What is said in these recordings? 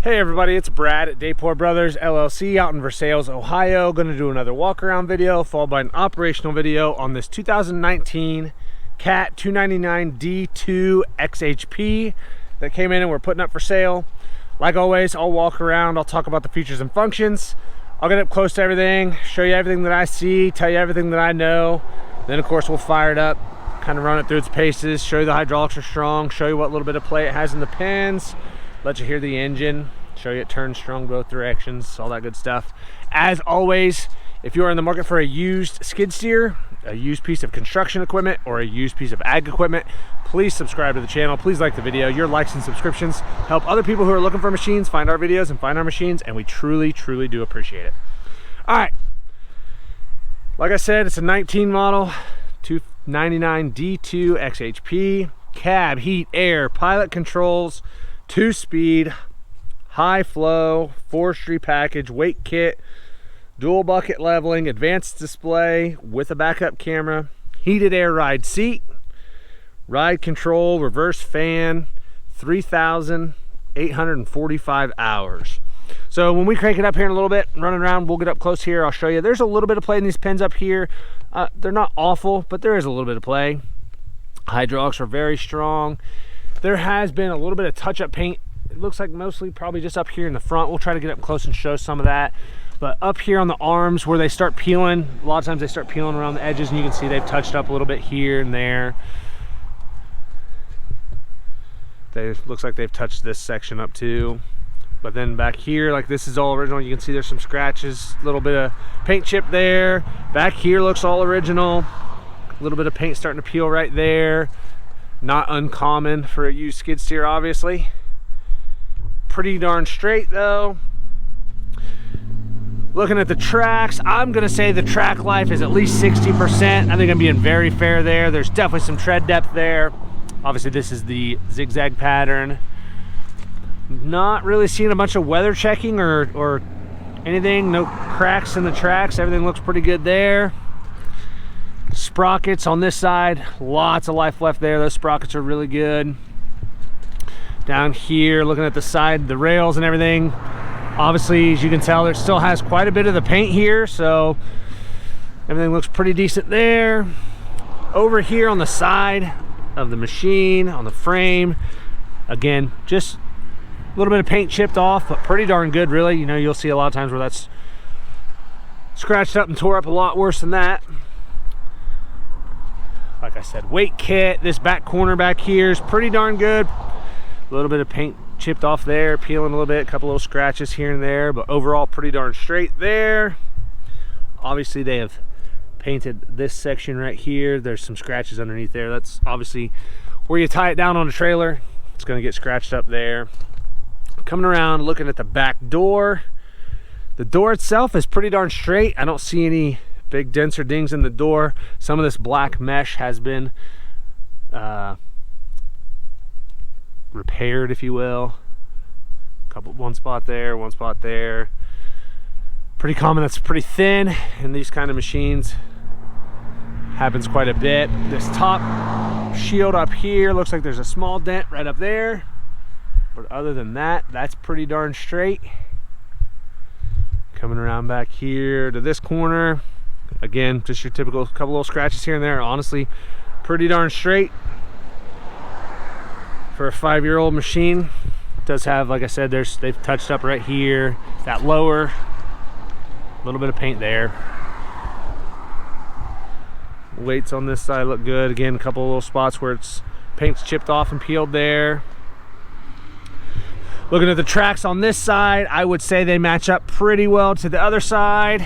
Hey everybody, it's Brad at Dayport Brothers LLC out in Versailles, Ohio. Going to do another walk around video followed by an operational video on this 2019 Cat 299D2XHP that came in and we're putting up for sale. Like always, I'll walk around, I'll talk about the features and functions. I'll get up close to everything, show you everything that I see, tell you everything that I know. Then of course we'll fire it up, kind of run it through its paces, show you the hydraulics are strong, show you what little bit of play it has in the pins, let you hear the engine, show you it turns strong both directions, all that good stuff. As always, if you are in the market for a used skid steer, a used piece of construction equipment, or a used piece of ag equipment, please subscribe to the channel. Please like the video. Your likes and subscriptions help other people who are looking for machines find our videos and find our machines, and we truly do appreciate it. All right, like I said, it's a 19 model 299D2XHP, cab, heat, air, pilot controls, 2-speed, high flow, forestry package, weight kit, dual bucket leveling, advanced display with a backup camera, heated air ride seat, ride control, reverse fan, 3,845 hours. So when we crank it up here in a little bit, running around, we'll get up close here, I'll show you. There's a little bit of play in these pins up here. They're not awful, but there is a little bit of play. Hydraulics are very strong. There has been a little bit of touch-up paint. It looks like mostly probably just up here in the front. We'll try to get up close and show some of that. But up here on the arms where they start peeling, a lot of times they start peeling around the edges, and you can see they've touched up a little bit here and there. Looks like they've touched this section up too. But then back here, like this is all original. You can see there's some scratches, a little bit of paint chip there. Back here looks all original. A little bit of paint starting to peel right there. Not uncommon for a used skid steer, obviously. Pretty darn straight though. Looking at the tracks, I'm gonna say the track life is at least 60%. I think I'm being very fair there. There's definitely some tread depth there. Obviously this is the zigzag pattern. Not really seeing a bunch of weather checking or anything. No cracks in the tracks. Everything looks pretty good there. Sprockets on this side, lots of life left there. Those sprockets are really good. Down here, looking at the side, the rails and everything, obviously, as you can tell, there still has quite a bit of the paint here, so everything looks pretty decent there. Over here on the side of the machine, on the frame, again, just a little bit of paint chipped off, but pretty darn good, really. You know, you'll see a lot of times where that's scratched up and tore up a lot worse than that. Like I said, weight kit, this back corner back here is pretty darn good. A little bit of paint chipped off there, peeling a little bit, a couple little scratches here and there, but overall pretty darn straight there. Obviously they have painted this section right here. There's some scratches underneath there. That's obviously where you tie it down on a trailer. It's going to get scratched up there. Coming around, looking at the back door. The door itself is pretty darn straight. I don't see any big dents or dings in the door. Some of this black mesh has been repaired, if you will. One spot there, one spot there. Pretty common, that's pretty thin in these kind of machines. Happens quite a bit. This top shield up here looks like there's a small dent right up there, but other than that, that's pretty darn straight. Coming around back here to this corner, again, just your typical couple little scratches here and there. Honestly, pretty darn straight for a 5-year-old machine. It does have, like I said, they've touched up right here, that lower, a little bit of paint there. Weights on this side look good. Again, a couple of little spots where it's paint's chipped off and peeled there. Looking at the tracks on this side, I would say they match up pretty well to the other side.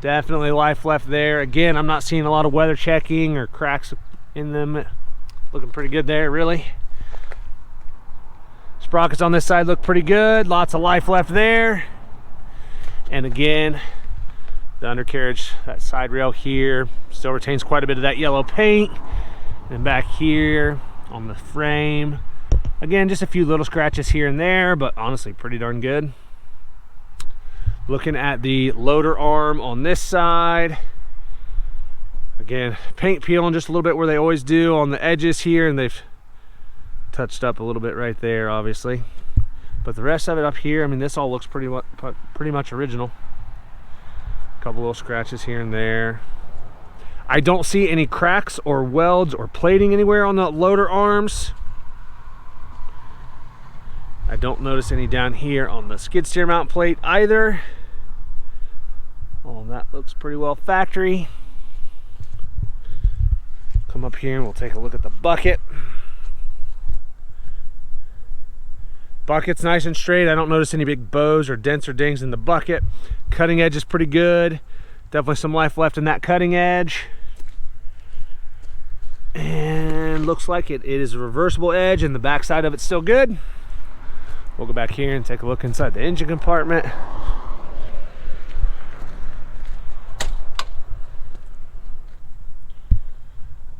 Definitely life left there. Again, I'm not seeing a lot of weather checking or cracks in them. Looking pretty good there, really. Sprockets on this side look pretty good. Lots of life left there. And again, the undercarriage, that side rail here, still retains quite a bit of that yellow paint. And back here on the frame, again, just a few little scratches here and there, but honestly pretty darn good. Looking at the loader arm on this side, again, paint peeling just a little bit where they always do on the edges here, and they've touched up a little bit right there, obviously. But the rest of it up here, I mean, this all looks pretty much original. A couple little scratches here and there. I don't see any cracks or welds or plating anywhere on the loader arms. I don't notice any down here on the skid steer mount plate either. All that looks pretty well factory. Come up here and we'll take a look at the bucket. Bucket's nice and straight. I don't notice any big bows or dents or dings in the bucket. Cutting edge is pretty good. Definitely some life left in that cutting edge. And looks like it is a reversible edge, and the back side of it's still good. We'll go back here and take a look inside the engine compartment.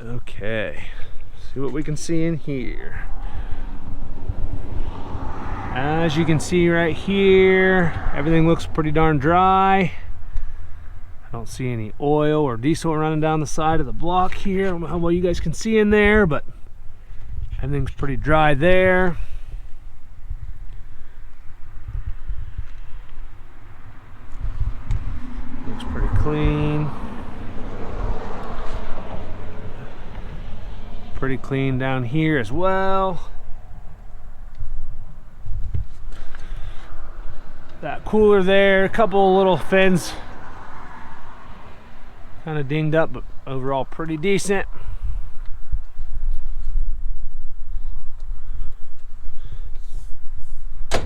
Okay, see what we can see in here. As you can see right here, everything looks pretty darn dry. I don't see any oil or diesel running down the side of the block here. I don't know how well you guys can see in there, but everything's pretty dry there. Looks pretty clean. Pretty clean down here as well. That cooler there, a couple little fins kind of dinged up, but overall pretty decent. I'm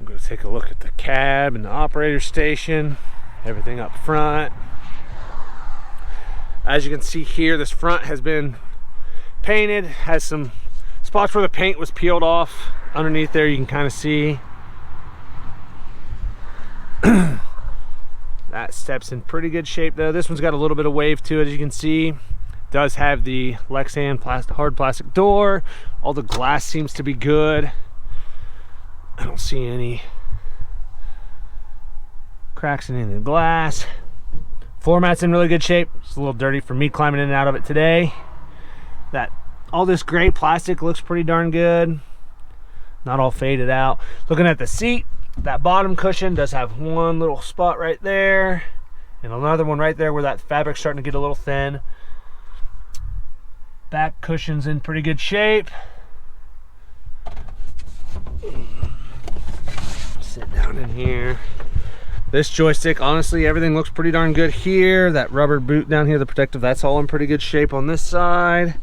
going to take a look at the cab and the operator station, everything up front. As you can see here, this front has been painted, has some spots where the paint was peeled off. Underneath there you can kind of see that step's in pretty good shape though. This one's got a little bit of wave to it, as you can see. Does have the Lexan hard plastic door. All the glass seems to be good. I don't see any cracks in any of the glass. Floor mat's in really good shape. It's a little dirty for me climbing in and out of it today. All this gray plastic looks pretty darn good. Not all faded out. Looking at the seat, that bottom cushion does have one little spot right there and another one right there where that fabric's starting to get a little thin. Back cushion's in pretty good shape. Sit down in here. This joystick, honestly, everything looks pretty darn good here. That rubber boot down here, the protective, that's all in pretty good shape on this side.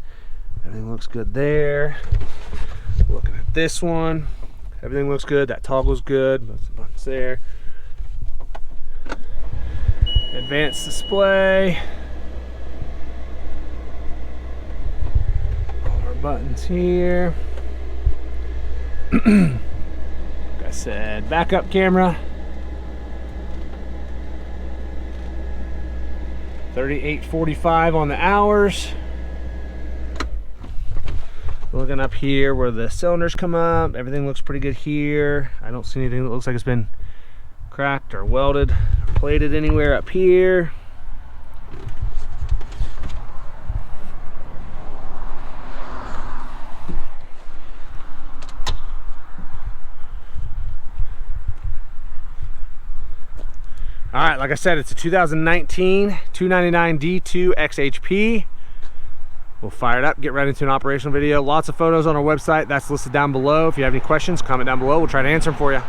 Everything looks good there. Looking at this one, everything looks good. That toggle's good. Most of the buttons there. Advanced display. All our buttons here. Like I said, backup camera. 38:45 on the hours. Looking up here where the cylinders come up, everything looks pretty good here. I don't see anything that looks like it's been cracked or welded or plated anywhere up here. All right, like I said, it's a 2019 299D2XHP. We'll fire it up, get right into an operational video. Lots of photos on our website. That's listed down below. If you have any questions, comment down below. We'll try to answer them for you.